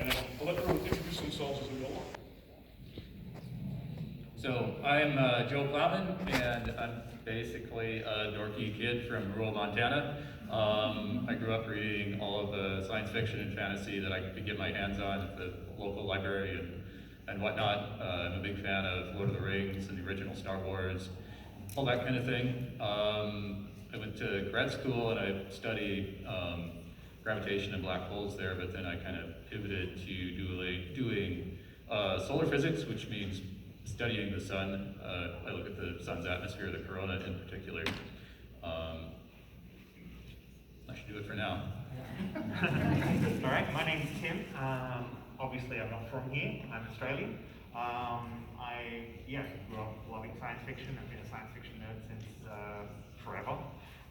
and I'll let everyone introduce themselves as we go along. So I'm Joe Plowman, and I'm basically a dorky kid from rural Montana. I grew up reading all of the science fiction and fantasy that I could get my hands on at the local library and whatnot. I'm a big fan of Lord of the Rings and the original Star Wars, all that kind of thing. I went to grad school and I studied gravitation and black holes there, but then I kind of pivoted to doing solar physics, which means studying the sun. I look at the sun's atmosphere, the corona in particular. I should do it for now. All right, my name's Tim. Obviously, I'm not from here. I'm Australian. I grew up loving science fiction. I've been a science fiction nerd since forever,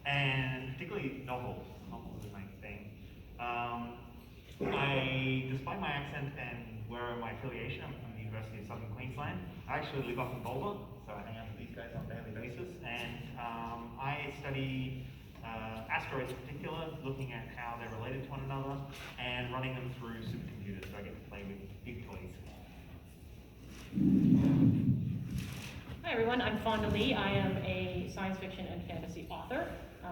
and particularly novels. Novels is my thing. Despite my accent and where my affiliation, I'm from the University of Southern Queensland. I actually live up in Boulder, so I hang out with these guys on a daily basis. And I study asteroids in particular, looking at how they're related to one another and running them through supercomputers, so I get to play with big toys. Hi everyone, I'm Fonda Lee. I am a science fiction and fantasy author.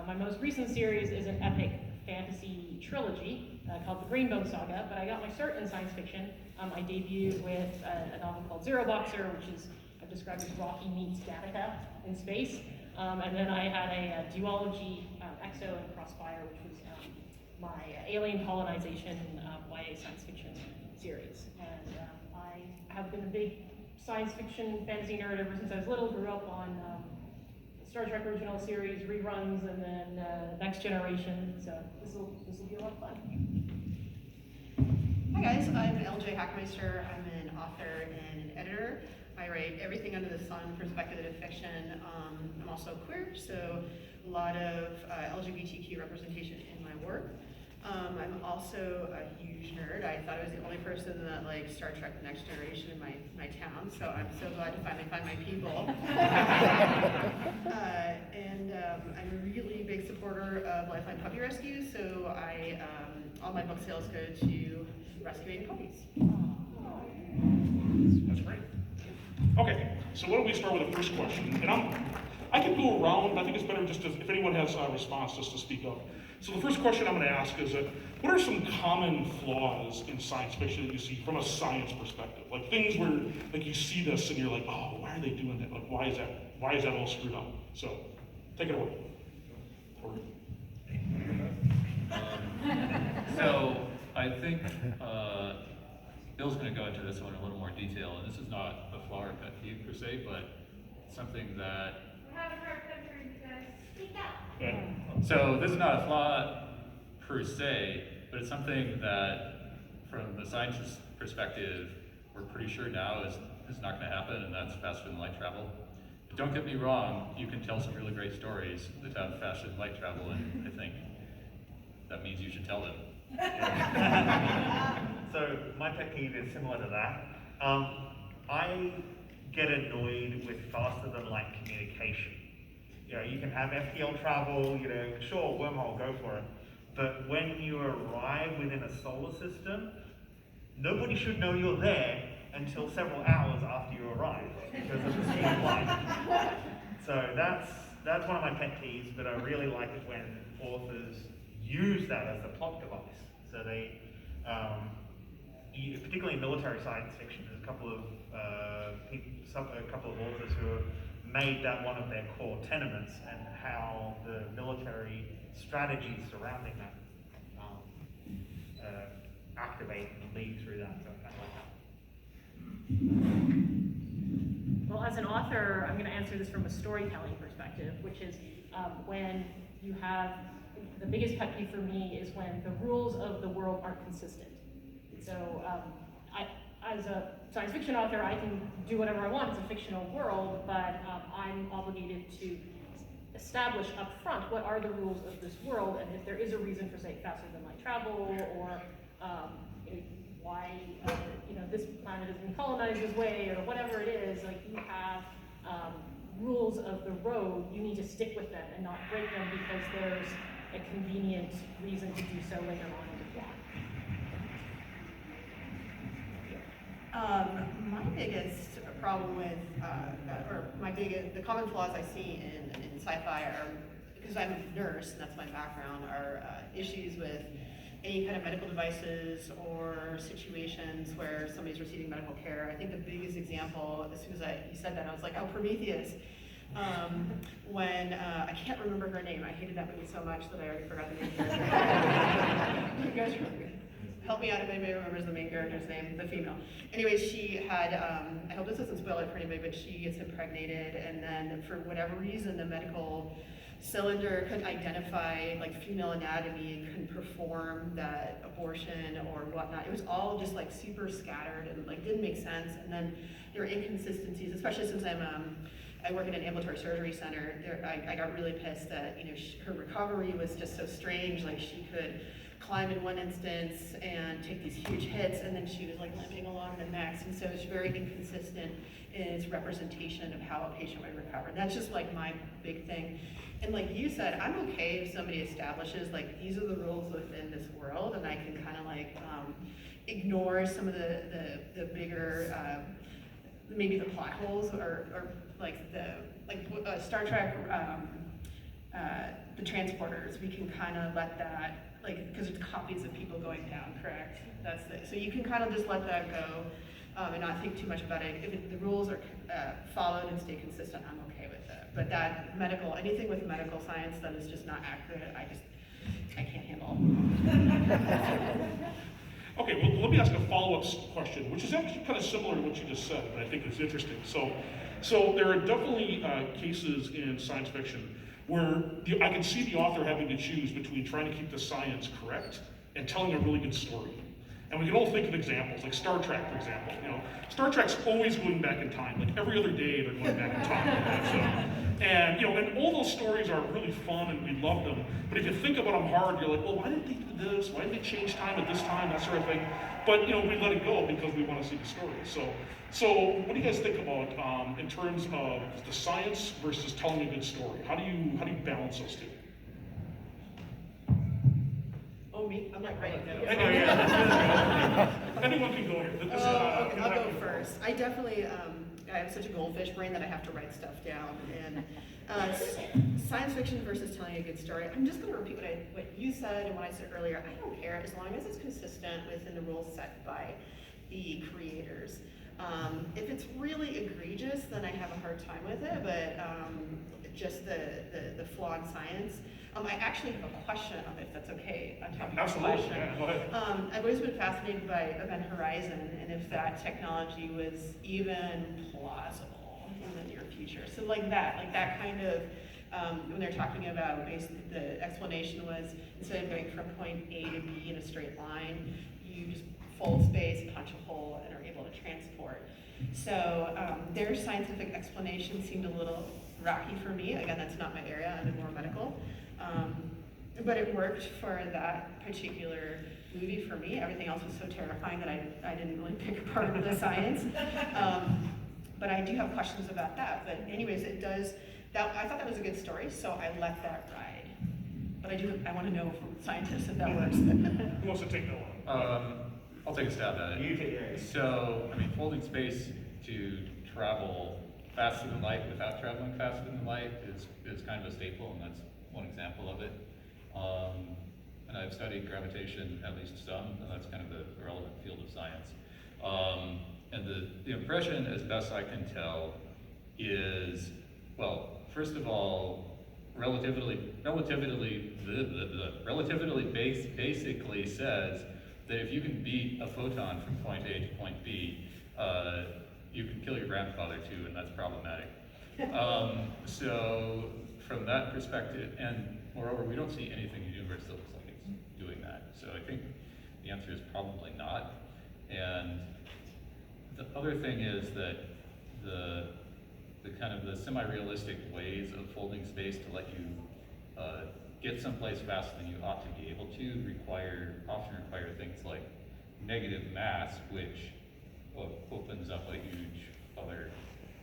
My most recent series is an epic fantasy trilogy called the Rainbow Saga, but I got my start in science fiction. I debuted with a novel called Zero Boxer, which is I've described as Rocky meets Gattaca in space. And then I had a duology, EXPO and Crossfire, which was my alien colonization YA science fiction series. And I have been a big science fiction fantasy nerd ever since I was little. Grew up on Star Trek original series, reruns, and then Next Generation. So this will be a lot of fun. Hi guys, I'm LJ Hackmeister. I'm an author and an editor. I write everything under the sun from speculative fiction. I'm also queer, so a lot of LGBTQ representation in my work. I'm also a huge nerd. I thought I was the only person that liked Star Trek Next Generation in my town, so I'm so glad to finally find my people. And I'm a really big supporter of Lifeline Puppy Rescue, so all my book sales go to rescuing puppies. That's great. Okay, so why don't we start with the first question? And I can go around, but I think it's better just if anyone has a response, just to speak up. So the first question I'm going to ask is what are some common flaws in science fiction that you see from a science perspective? Like things where like you see this and you're like, oh, why are they doing that? Like why is that all screwed up? So take it away. So I think Bill's going to go into this one in a little more detail, and this is not a flaw or pet peeve per se, but something that. We're having a hard time hearing you guys. Speak up. Okay. So this is not a flaw per se, but it's something that, from the scientist's perspective, we're pretty sure now is not going to happen, and that's faster than light travel. But don't get me wrong, you can tell some really great stories that have faster than light travel, and I think that means you should tell them. So my pet peeve is similar to that. I get annoyed with faster than light communication. You can have FTL travel, sure, wormhole, go for it. But when you arrive within a solar system, nobody should know you're there until several hours after you arrive because of the speed of light. So that's one of my pet peeves, but I really like it when authors use that as a plot device. So they, particularly in military science fiction, there's a couple of authors who have made that one of their core tenements, and how the military strategies surrounding that activate and lead through that. So I kind of like that. Well, as an author, I'm going to answer this from a storytelling perspective, which is when you have, the biggest pet peeve for me is when the rules of the world aren't consistent. So as a science fiction author, I can do whatever I want. It's a fictional world, but I'm obligated to establish up front what are the rules of this world, and if there is a reason for, say, faster than light travel, or why this planet has been colonized this way, or whatever it is, like you have rules of the road, you need to stick with them and not break them because there's a convenient reason to do so later on in the plot. My biggest problem with, the common flaws I see in sci-fi are, because I'm a nurse and that's my background, are issues with any kind of medical devices or situations where somebody's receiving medical care. I think the biggest example, as soon as you said that, I was like, oh, Prometheus. When, I can't remember her name, I hated that movie so much that I already forgot the main character. You guys remember? Help me out if anybody remembers the main character's name, the female. Anyway, she had, I hope this doesn't spoil it for anybody, but she gets impregnated, and then for whatever reason, the medical cylinder couldn't identify like female anatomy and couldn't perform that abortion or whatnot. It was all just like super scattered and like didn't make sense. And then there were inconsistencies, especially since I work in an ambulatory surgery center. I got really pissed that, you know, her recovery was just so strange. Like she could climb in one instance and take these huge hits, and then she was like limping along the next. And so it's very inconsistent in its representation of how a patient would recover. That's just like my big thing. And like you said, I'm okay if somebody establishes like these are the rules within this world, and I can kind of like ignore some of the bigger maybe the plot holes or like Star Trek the transporters. We can kind of let that, like, because it's copies of people going down, correct? That's so you can kind of just let that go and not think too much about it. If the rules are followed and stay consistent, I'm okay with it. But that anything with medical science that is just not accurate, I can't handle. Okay, well, let me ask a follow-up question, which is actually kind of similar to what you just said, but I think it's interesting. So there are definitely cases in science fiction where I can see the author having to choose between trying to keep the science correct and telling a really good story. And we can all think of examples, like Star Trek, for example. You know, Star Trek's always going back in time. Like every other day, they're going back in time. And you know, and all those stories are really fun, and we love them. But if you think about them hard, you're like, well, why didn't they do this? Why didn't they change time at this time? That sort of thing. But you know, we let it go because we want to see the story. So what do you guys think about in terms of the science versus telling a good story? How do you balance those two? Oh, me? I'm not writing notes. Anyone can go here. Okay, I'll go first. I definitely, I have such a goldfish brain that I have to write stuff down. And science fiction versus telling a good story. I'm just going to repeat what you said and what I said earlier. I don't care as long as it's consistent within the rules set by the creators. If it's really egregious, then I have a hard time with it. But just the flawed science. I actually have a question of if that's okay. Absolutely, yeah, go ahead. I've always been fascinated by Event Horizon and if that technology was even plausible in the near future. So like that kind of, when they're talking about, the explanation was instead of going from point A to B in a straight line, you just fold space, punch a hole, and are able to transport. So their scientific explanation seemed a little rocky for me. Again, that's not my area, I'm more medical. But it worked for that particular movie for me. Everything else was so terrifying that I didn't really pick apart the science. But I do have questions about that. But anyways, I thought that was a good story, so I let that ride. But I want to know from scientists if that works. Who wants to take that one? I'll take a stab at it. You take it. So, I mean, folding space to travel faster than light without traveling faster than light is kind of a staple, and that's one example of it. And I've studied gravitation at least some, and that's kind of the relevant field of science. And the impression, as best I can tell, is, well, first of all, relativity basically says that if you can beat a photon from point A to point B, you can kill your grandfather too, and that's problematic. So from that perspective, and moreover, we don't see anything in the universe that looks like it's doing that. So I think the answer is probably not. And the other thing is that the kind of the semi-realistic ways of folding space to let you get someplace faster than you ought to be able to often require things like negative mass, which opens up a huge other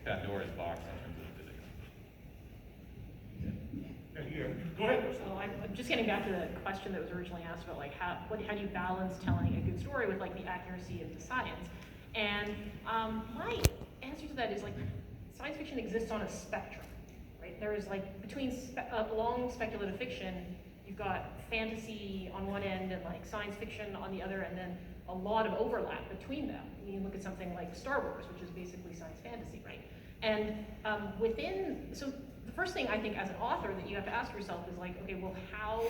Pandora's box in terms of physics. Go ahead. So I'm just getting back to the question that was originally asked about like how do you balance telling a good story with like the accuracy of the science? And my answer to that is like, science fiction exists on a spectrum, right? There is like, between long speculative fiction, you've got fantasy on one end and like science fiction on the other, and then a lot of overlap between them. You look at something like Star Wars, which is basically science fantasy, right? And so the first thing I think as an author that you have to ask yourself is like, okay, well how,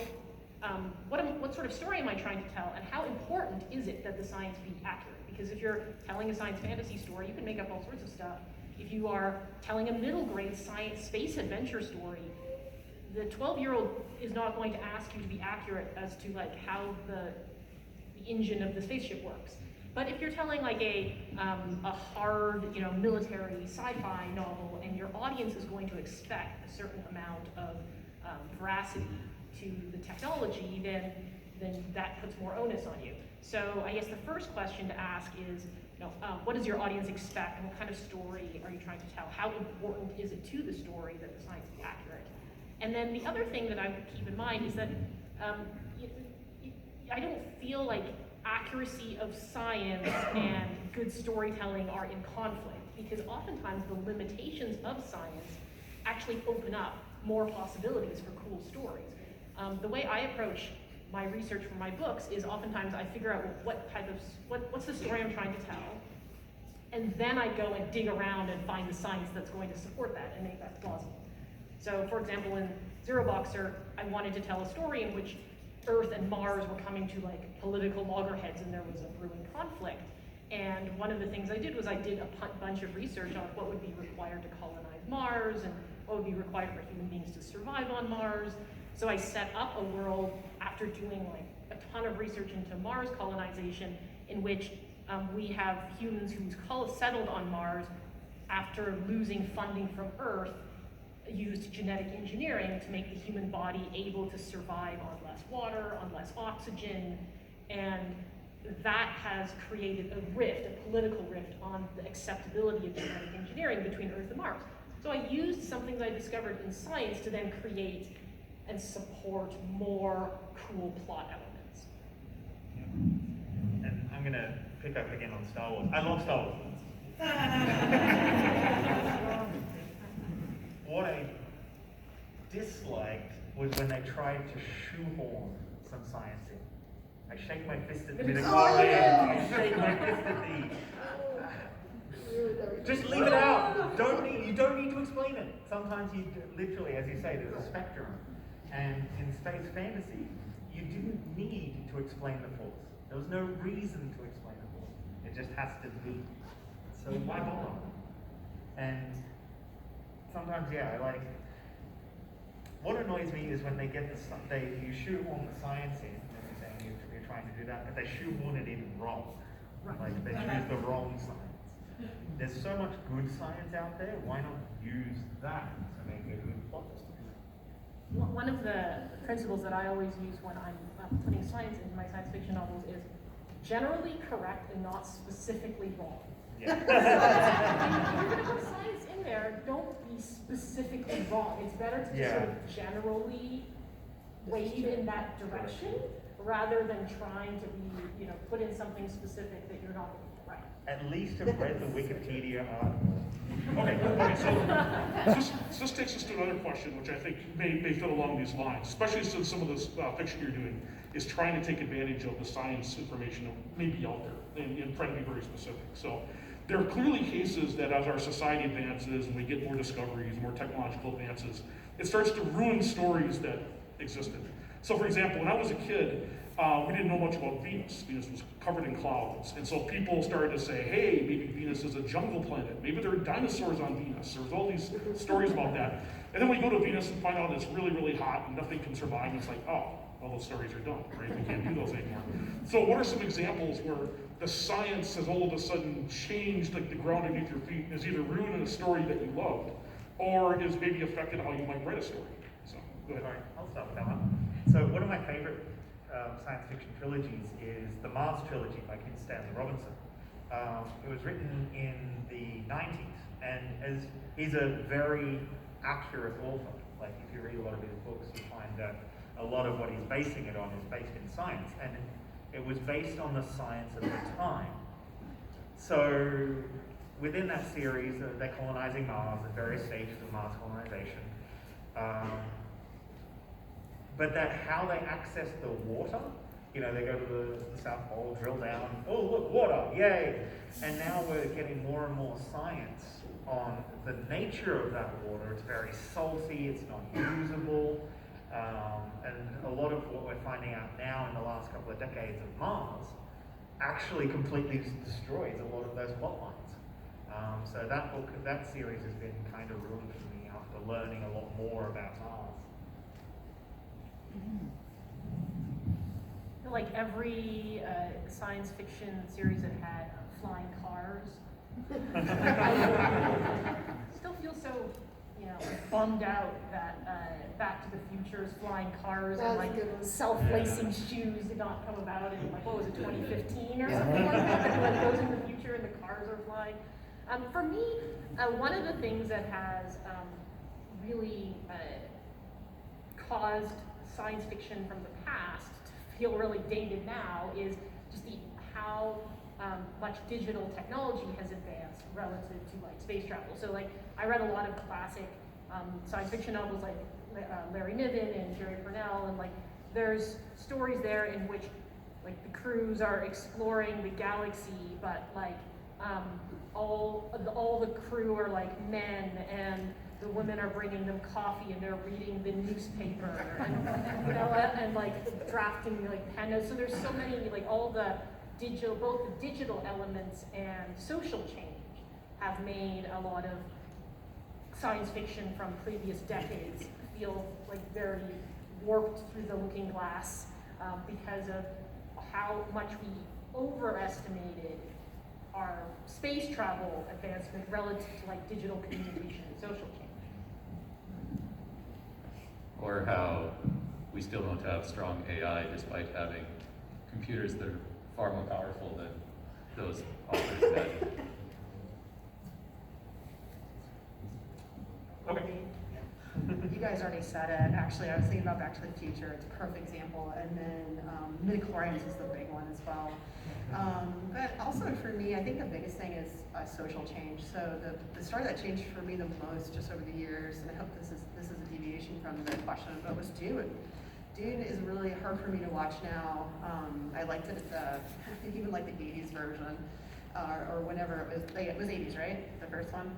what sort of story am I trying to tell, and how important is it that the science be accurate? Because if you're telling a science fantasy story, you can make up all sorts of stuff. If you are telling a middle grade science space adventure story, the 12-year-old is not going to ask you to be accurate as to like how the engine of the spaceship works. But if you're telling like a hard, military sci-fi novel, and your audience is going to expect a certain amount of veracity to the technology, then that puts more onus on you. So I guess the first question to ask is, what does your audience expect, and what kind of story are you trying to tell? How important is it to the story that the science be accurate? And then the other thing that I would keep in mind is that I don't feel like accuracy of science and good storytelling are in conflict, because oftentimes the limitations of science actually open up more possibilities for cool stories. The way I approach my research for my books is oftentimes I figure out what's the story I'm trying to tell, and then I go and dig around and find the science that's going to support that and make that plausible. So for example, in Zero Boxer, I wanted to tell a story in which Earth and Mars were coming to like political loggerheads, and there was a brewing conflict. And one of the things I did was I did a bunch of research on what would be required to colonize Mars, and what would be required for human beings to survive on Mars. So I set up a world after doing like a ton of research into Mars colonization, in which we have humans who's settled on Mars after losing funding from Earth, used genetic engineering to make the human body able to survive on less water, on less oxygen, and that has created a rift, a political rift on the acceptability of genetic engineering between Earth and Mars. So I used some things I discovered in science to then create and support more cool plot elements. And I'm gonna pick up again on Star Wars. I love Star Wars. What I disliked was when they tried to shoehorn some science in. I shake my fist at the midichlorians, I shake my fist at the... Just leave it out. You don't need to explain it. Sometimes you literally, as you say, there's a spectrum. And in space fantasy, you didn't need to explain the force. There was no reason to explain the force. It just has to be. So why bother? And sometimes, yeah, what annoys me is when they get you shoehorn the science in, and you're saying you're trying to do that, but they shoehorn it in wrong. Right. Like they choose the wrong science. There's so much good science out there, why not use that to make a good plot? One of the principles that I always use when I'm putting science into my science fiction novels is generally correct and not specifically wrong. Yeah. If you're going to put science in there, don't be specifically wrong. It's better to just sort of generally wade in that direction rather than trying to be, put in something specific that you're not going to get right. At least have read the Wikipedia article. Okay, so this takes us to another question, which I think may fit along these lines, especially since some of this fiction you're doing is trying to take advantage of the science information that may be out there and trying to be very specific. So there are clearly cases that as our society advances and we get more discoveries, more technological advances, it starts to ruin stories that existed. So for example, when I was a kid, we didn't know much about Venus. Venus was covered in clouds. And so people started to say, hey, maybe Venus is a jungle planet. Maybe there are dinosaurs on Venus. There was all these stories about that. And then we go to Venus and find out it's really, really hot and nothing can survive. And it's like, oh, well, those stories are done, right? We can't do those anymore. So what are some examples where the science has all of a sudden changed like the ground beneath your feet, is either ruined a story that you loved, or is maybe affected how you might write a story? So, go ahead. Sorry, I'll start with that one. So one of my favorite science fiction trilogies is the Mars trilogy by Stanley Robinson. It was written in the 90s, and he's a very accurate author. Like if you read a lot of his books, you find that a lot of what he's basing it on is based in science, and it was based on the science of the time. So within that series, they're colonizing Mars at various stages of Mars colonization. But that how they access the water, you know, they go to the South Pole, drill down, oh look, water, yay! And now we're getting more and more science on the nature of that water. It's very salty, it's not usable, and a lot of what we're finding out now in the last couple of decades of Mars actually completely destroys a lot of those plot lines. So that series has been kind of ruined for me after learning a lot more about Mars. I feel like every science fiction series that had flying cars. Still feel so, you know, bummed out that Back to the Future's flying cars and like self-lacing shoes did not come about in like, what was it, 2015 or something like that? That like goes in the future and the cars are flying. For me, one of the things that has really caused science fiction from the past to feel really dated now is just how much digital technology has advanced relative to like space travel. So like I read a lot of classic science fiction novels like Larry Niven and Jerry Pournelle, and like there's stories there in which like the crews are exploring the galaxy, but like all the crew are like men, and the women are bringing them coffee and they're reading the newspaper and, you know, and like drafting like pen notes. So there's so many, like all the digital, both the digital elements and social change have made a lot of science fiction from previous decades feel like very warped through the looking glass because of how much we overestimated our space travel advancement relative to like digital communication and social change. Or how we still don't have strong AI despite having computers that are far more powerful than those authors imagined. Okay. You guys already said it. Actually, I was thinking about Back to the Future. It's a perfect example. And then midichlorians is the big one as well. But also for me, I think the biggest thing is social change. So the story that changed for me the most just over the years, and I hope this is a deviation from the question, but was Dune. Dune is really hard for me to watch now. I liked it, even like the 80s version. Or whenever it was 80s, right? The first one?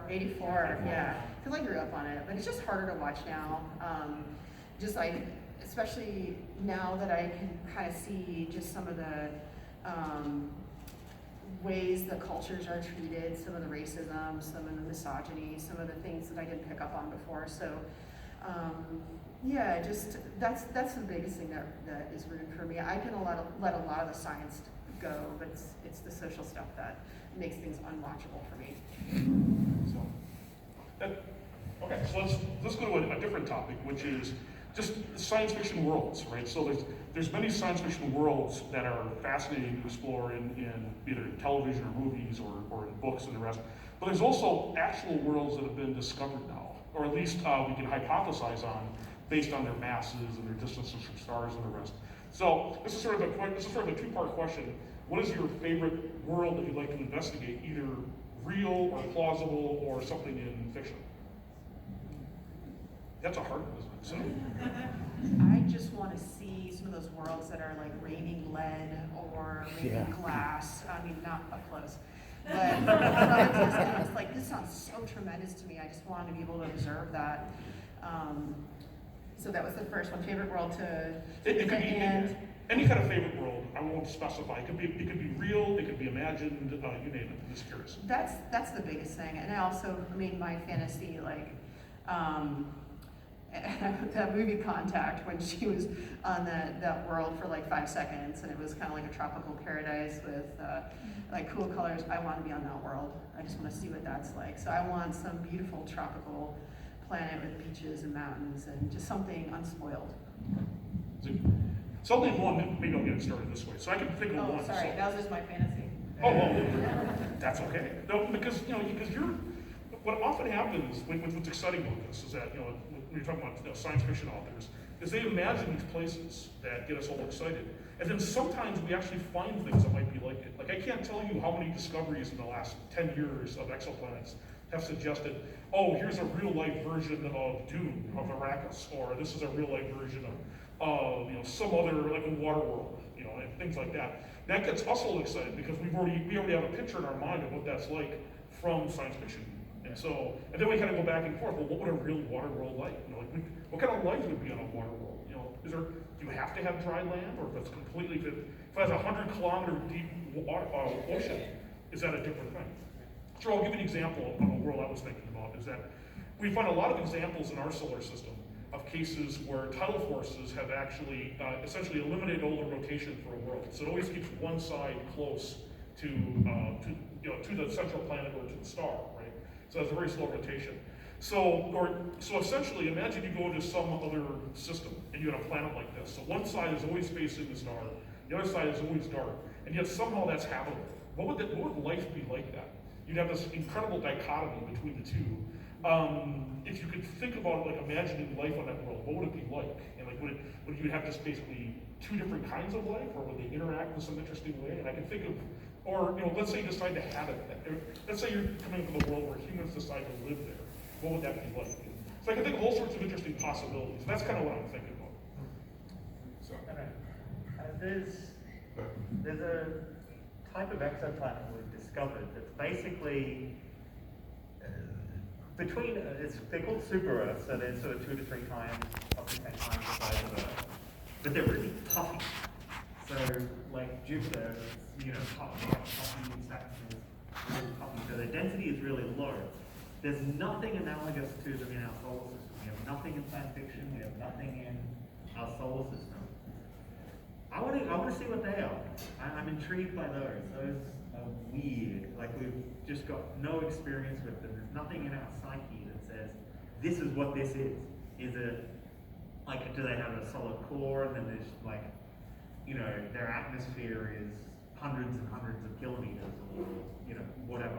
84, yeah. Because I grew up on it, but it's just harder to watch now. Just like, especially now that I can kind of see just some of the ways the cultures are treated, some of the racism, some of the misogyny, some of the things that I didn't pick up on before. So, yeah, just that's the biggest thing that is rude for me. I can let a lot of the science go, but it's the social stuff that makes things unwatchable for me. Okay, so let's go to a different topic, which is just science fiction worlds, right? So there's many science fiction worlds that are fascinating to explore in either television or movies or in books and the rest. But there's also actual worlds that have been discovered now, or at least we can hypothesize on based on their masses and their distances from stars and the rest. So this is sort of a two-part question. What is your favorite world that you'd like to investigate, either real or plausible or something in fiction? That's a hard one, isn't it? I just want to see some of those worlds that are like raining lead or raining glass. I mean, not up close. But from a distance, like this sounds so tremendous to me. I just want to be able to observe that. So that was the first one. Favorite world to It could be any kind of favorite world. I won't specify. It could be real. It could be imagined. You name it. I'm just curious. That's the biggest thing. And I also, my fantasy, like, that movie Contact, when she was on that world for like 5 seconds, and it was kind of like a tropical paradise with like cool colors. I want to be on that world. I just want to see what that's like. So I want some beautiful tropical planet with beaches and mountains and just something unspoiled. So I'll name one. Maybe I'll get it started this way. So I can think of one. Oh, sorry, that was just my fantasy. Oh, well, that's okay. No, because what often happens what's exciting about this is that when you're talking about science fiction authors, is they imagine these places that get us all excited, And then sometimes we actually find things that might be like it. Like I can't tell you how many discoveries in the last 10 years of exoplanets have suggested, oh, here's a real life version of Dune, of Arrakis, or this is a real life version of some other, like a water world, and things like that. That gets us all excited because we already have a picture in our mind of what that's like from science fiction. And then we kind of go back and forth. Well, what would a real water world like? What kind of life would be on a water world? Do you have to have dry land, or if it's completely, if it has a 100-kilometer deep ocean, is that a different thing? So I'll give you an example of a world I was thinking about. Is that we find a lot of examples in our solar system of cases where tidal forces have actually essentially eliminated all the rotation for a world. So it always keeps one side close to the central planet or to the star, right? So it's a very slow rotation. So essentially, imagine you go to some other system and you have a planet like this. So one side is always facing the star, the other side is always dark, and yet somehow that's habitable. What would life be like that? You'd have this incredible dichotomy between the two. If you could think about like imagining life on that world, what would it be like? And like would you have just basically two different kinds of life, or would they interact in some interesting way? And I can think of, or let's say you decide to habit that. Let's say you're coming from a world where humans decide to live there. What would that be like? So I can think of all sorts of interesting possibilities. That's kind of what I'm thinking about. So. There's a type of exoplanet we've discovered that's basically they're called super Earths, so they're sort of 2 to 3 times, up to 10 times the size of Earth, but they're really puffy. So like Jupiter, puffy sections, really puffy. So their density is really low. There's nothing analogous to them in our solar system. We have nothing in science fiction. We have nothing in our solar system. I want to see what they are. I'm intrigued by those. Those are weird. Like we've just got no experience with them. There's nothing in our psyche that says this is what this is. Is it like, do they have a solid core and then there's like, their atmosphere is hundreds and hundreds of kilometers or whatever.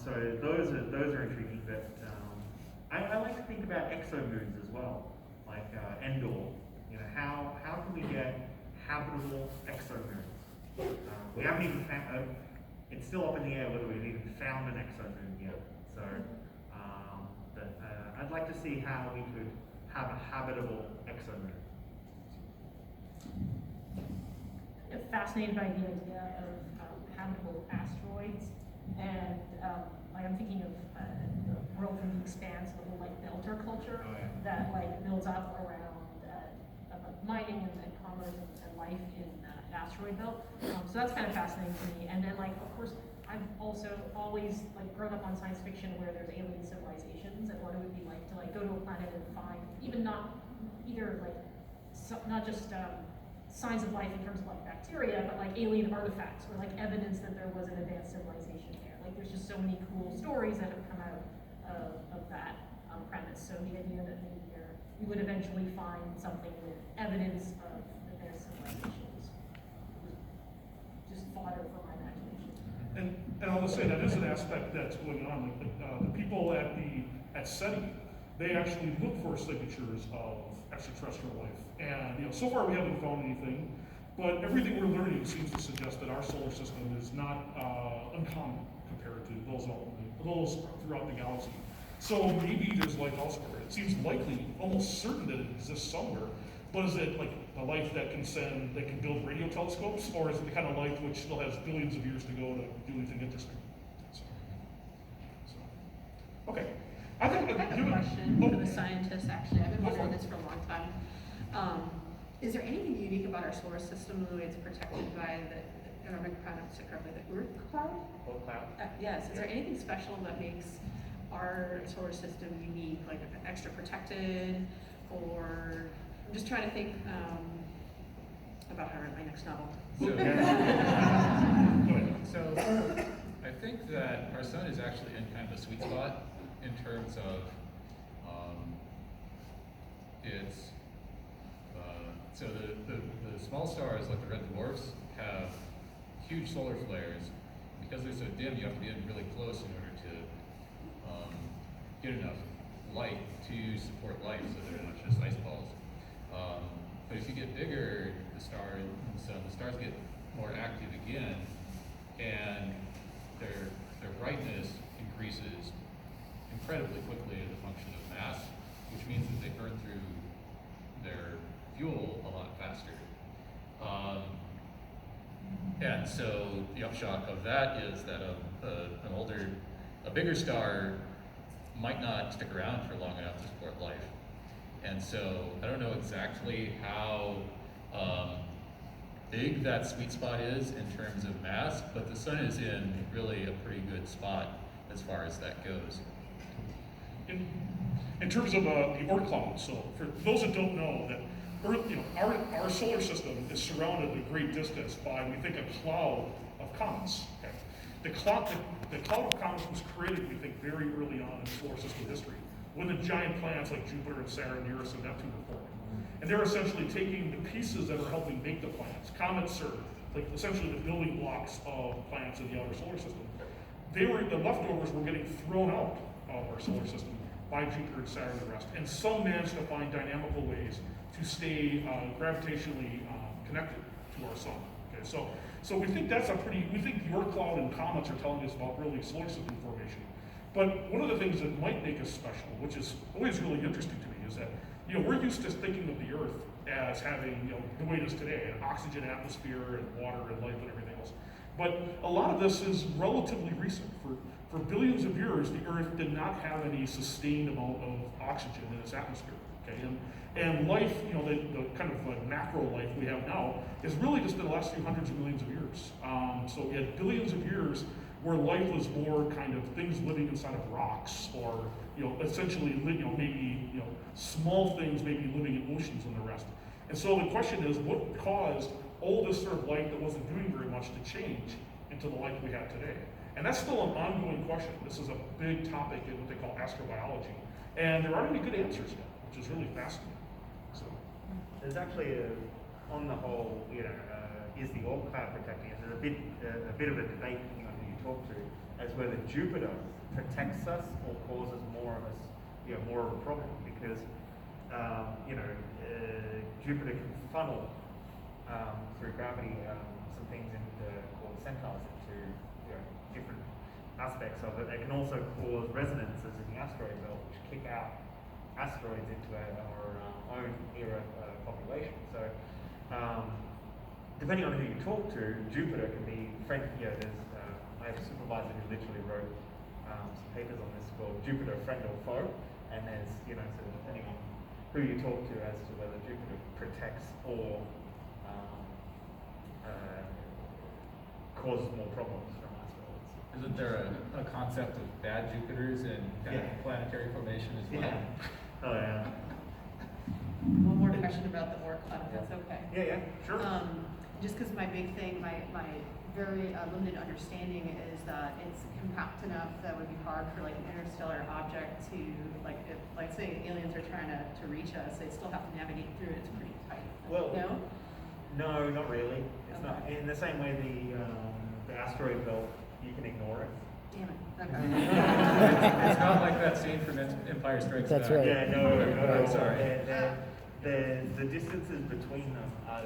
So those are intriguing. But I like to think about exomoons as well, like Endor. How can we get habitable exomoons? We haven't even found. It's still up in the air whether we've even found an exomoon yet. So, but I'd like to see how we could have a habitable exomoon. I'm fascinated by the idea of habitable asteroids, and I'm thinking of the world from the expanse, the whole belter culture that builds up around mining and commerce and life in an asteroid belt. So that's kind of fascinating to me. And then of course, I've also always grown up on science fiction where there's alien civilizations, and what it would be like to go to a planet and find not just signs of life in terms of bacteria, but alien artifacts or evidence that there was an advanced civilization there. There's just so many cool stories that have come out of that premise. So the idea that maybe we would eventually find something with evidence of advanced civilizations was just fodder for my imagination. And I'll just say that is an aspect that's going on. The people at SETI, they actually look for signatures of extraterrestrial life. And so far we haven't found anything, but everything we're learning seems to suggest that our solar system is not uncommon compared to those throughout the galaxy. So maybe there's life elsewhere. It seems likely, almost certain that it exists somewhere. But is it a life that can build radio telescopes, or is it the kind of life which still has billions of years to go to do anything interesting? Okay. I have a question for the scientists, actually. I've been wondering this for a long time. Is there anything unique about our solar system, the way it's protected by I don't know if I pronounce it correctly, the Oort cloud? Oort cloud? Yes. Is there anything special that makes our solar system unique, extra protected, or I'm just trying to think about how to write my next novel. So I think that our sun is actually in kind of a sweet spot in terms of so the small stars like the red dwarfs have huge solar flares. Because they're so dim, you have to be in really close in order to get enough light to support life, so they're not just ice balls. But if you get bigger, the stars get more active again, and their brightness increases incredibly quickly as a function of mass, which means that they burn through their fuel a lot faster. And so the upshot of that is that a bigger star might not stick around for long enough to support life. And so I don't know exactly how big that sweet spot is in terms of mass, but the sun is in really a pretty good spot as far as that goes. In terms of the Oort cloud, so for those that don't know, that Earth, our solar system is surrounded a great distance by, we think, a cloud of comets. Okay? The cloud of comets was created, we think, very early on in solar system history, when the giant planets like Jupiter and Saturn, Uranus, and Neptune were forming. And they're essentially taking the pieces that are helping make the planets. Comets are like essentially the building blocks of planets in the outer solar system. The leftovers were getting thrown out of our solar system by Jupiter and Saturn and the rest. And some managed to find dynamical ways to stay gravitationally connected to our sun. Okay, so we think we think your cloud and comets are telling us about really solar system formation. But one of the things that might make us special, which is always really interesting to me, is that we're used to thinking of the Earth as having the way it is today, an oxygen atmosphere and water and life and everything else. But a lot of this is relatively recent. For billions of years, the Earth did not have any sustained amount of oxygen in its atmosphere. Okay, and life, the kind of macro life we have now, is really just in the last few hundreds of millions of years. So we had billions of years where life was more kind of things living inside of rocks, or essentially maybe small things maybe living in oceans and the rest. And so the question is, what caused all this sort of life that wasn't doing very much to change into the life we have today? And that's still an ongoing question. This is a big topic in what they call astrobiology, and there aren't any good answers yet, which is really fascinating. So there's actually on the whole, is the Oort cloud protecting us? There's a bit of a debate depending on who you talk to, as whether Jupiter protects us or causes more of a problem, because Jupiter can funnel through gravity some things called centaurs into different aspects of it. They can also cause resonances in the asteroid belt, which kick out asteroids into our own era population. So depending on who you talk to, Jupiter can be friend. I have a supervisor who literally wrote some papers on this called Jupiter Friend or Foe, and there's sort of depending on who you talk to as to whether Jupiter protects or causes more problems from asteroids. Isn't there a concept of bad Jupiters in kind of planetary formation as well? Yeah. Oh yeah. One more question about the Oort cloud, if that's okay. Yeah, sure. Just because my big thing, my very limited understanding is that it's compact enough that would be hard for like an interstellar object to, like, if, like say aliens are trying to reach us, they still have to navigate through it. It's pretty tight. Well, no, not really. It's not in the same way the asteroid belt. You can ignore it. Damn it. It's not like that scene from Empire Strikes Back. That's right. Yeah, no. Sorry. The distances between them are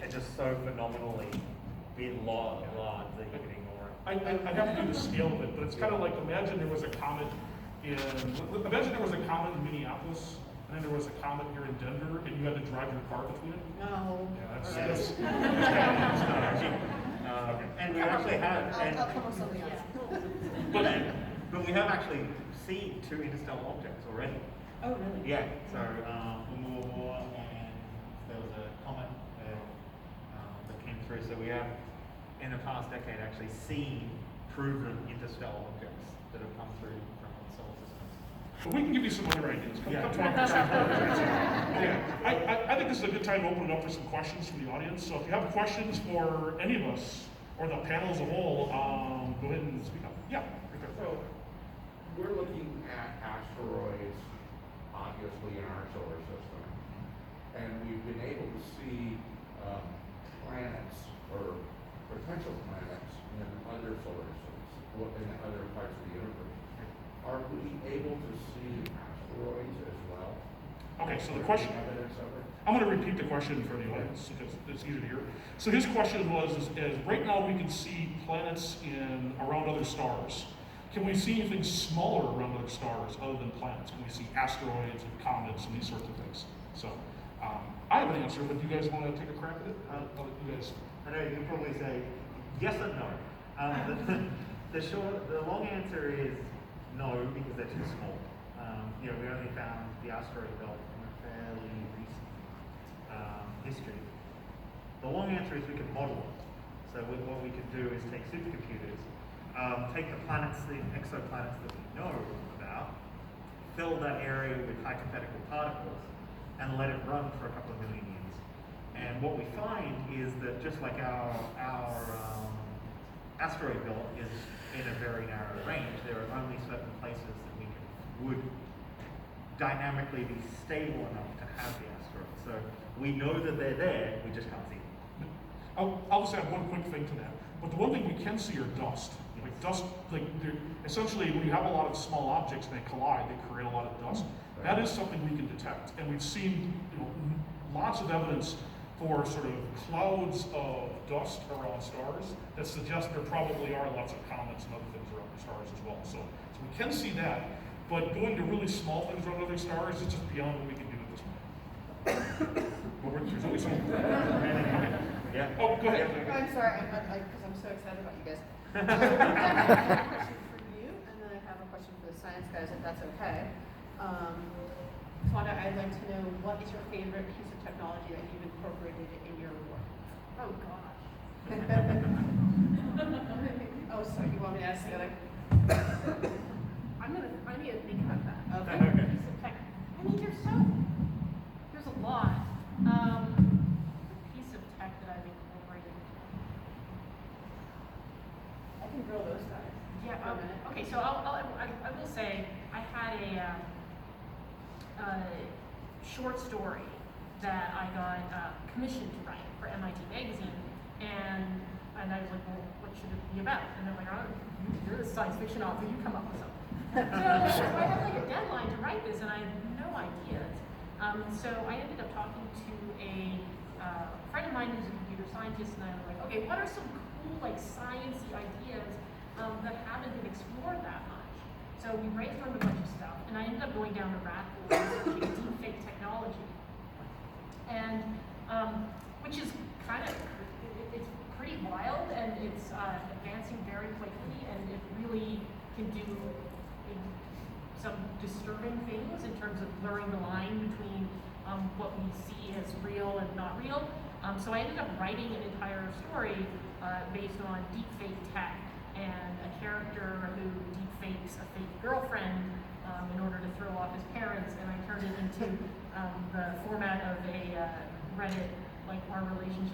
just so phenomenally large that you can ignore it. I have to do the scale of it, but it's kind of like, imagine there was a comet in Minneapolis, and then there was a comet here in Denver, and you had to drive your car between it. No. Yeah, that's And we actually have, I'll come with something else. but we have actually seen 2 interstellar objects already. Oh, really? Yeah. So and there was a comet that came through. So we have, in the past decade, actually seen proven interstellar objects that have come through from the solar system. But we can give you some other ideas. Come talk to us. I think this is a good time to open it up for some questions from the audience. So if you have questions for any of us, or the panel as a whole, go ahead and speak up. Yeah. So, we're looking at asteroids, obviously, in our solar system. And we've been able to see planets, or potential planets, in other solar systems, in other parts of the universe. Are we able to see asteroids as well? Okay, so the question. Evidence of it? I'm gonna repeat the question for the audience because it's easier to hear. So his question was, is right now we can see planets around other stars. Can we see anything smaller around other stars other than planets? Can we see asteroids and comets and these sorts of things? So, I have an answer, but do you guys want to take a crack at it? You guys. I know you can probably say yes and no. The long answer is no, because they're too small. We only found the asteroid belt in a fairly recent history. The long answer is we can model it. So what we can do is take supercomputers, take the planets, the exoplanets that we know about, fill that area with hypothetical particles, and let it run for a couple of million years. And what we find is that just like our asteroid belt is in a very narrow range, there are only certain places that would dynamically be stable enough to have the asteroid. So we know that they're there, we just can't see them. I'll just add one quick thing to that. But the one thing we can see are dust. Like dust, essentially when you have a lot of small objects and they collide, they create a lot of dust. That is something we can detect. And we've seen lots of evidence for sort of clouds of dust around stars that suggest there probably are lots of comets and other things around the stars as well. So we can see that, but going to really small things around other stars is just beyond what we can do at this point. But there's always something. Yeah. Oh, go ahead. I'm sorry, because I'm so excited about you guys. I have a question for you, and then I have a question for the science guys, if that's okay. Fonda, I'd like to know, what is your favorite piece of technology that you've incorporated in your work? Oh, gosh. Oh, so you want me to ask the other? I need to think about that. Okay. Piece of tech. I mean, there's a lot. Piece of tech that I've incorporated. I can grill those guys. Yeah, For a minute. okay, so I will say, I had a short story that I got commissioned to write for MIT Magazine, and I was like, well, what should it be about? And they're like, oh, you're the science fiction author, you come up with something. So I had like a deadline to write this, and I had no ideas. So I ended up talking to a friend of mine who's a computer scientist, and I was like, okay, what are some cool, like, science-y ideas that haven't been explored that much? So we brainstormed a bunch of stuff, and I ended up going down the rabbit hole researching deepfake technology, and which is kind of, it's pretty wild, and it's advancing very quickly, and it really can do some disturbing things in terms of blurring the line between what we see as real and not real. So I ended up writing an entire story based on deepfake tech and a character who deepfakes a fake girlfriend in order to throw off his parents, and I turned it into the format of a Reddit, like, our relationship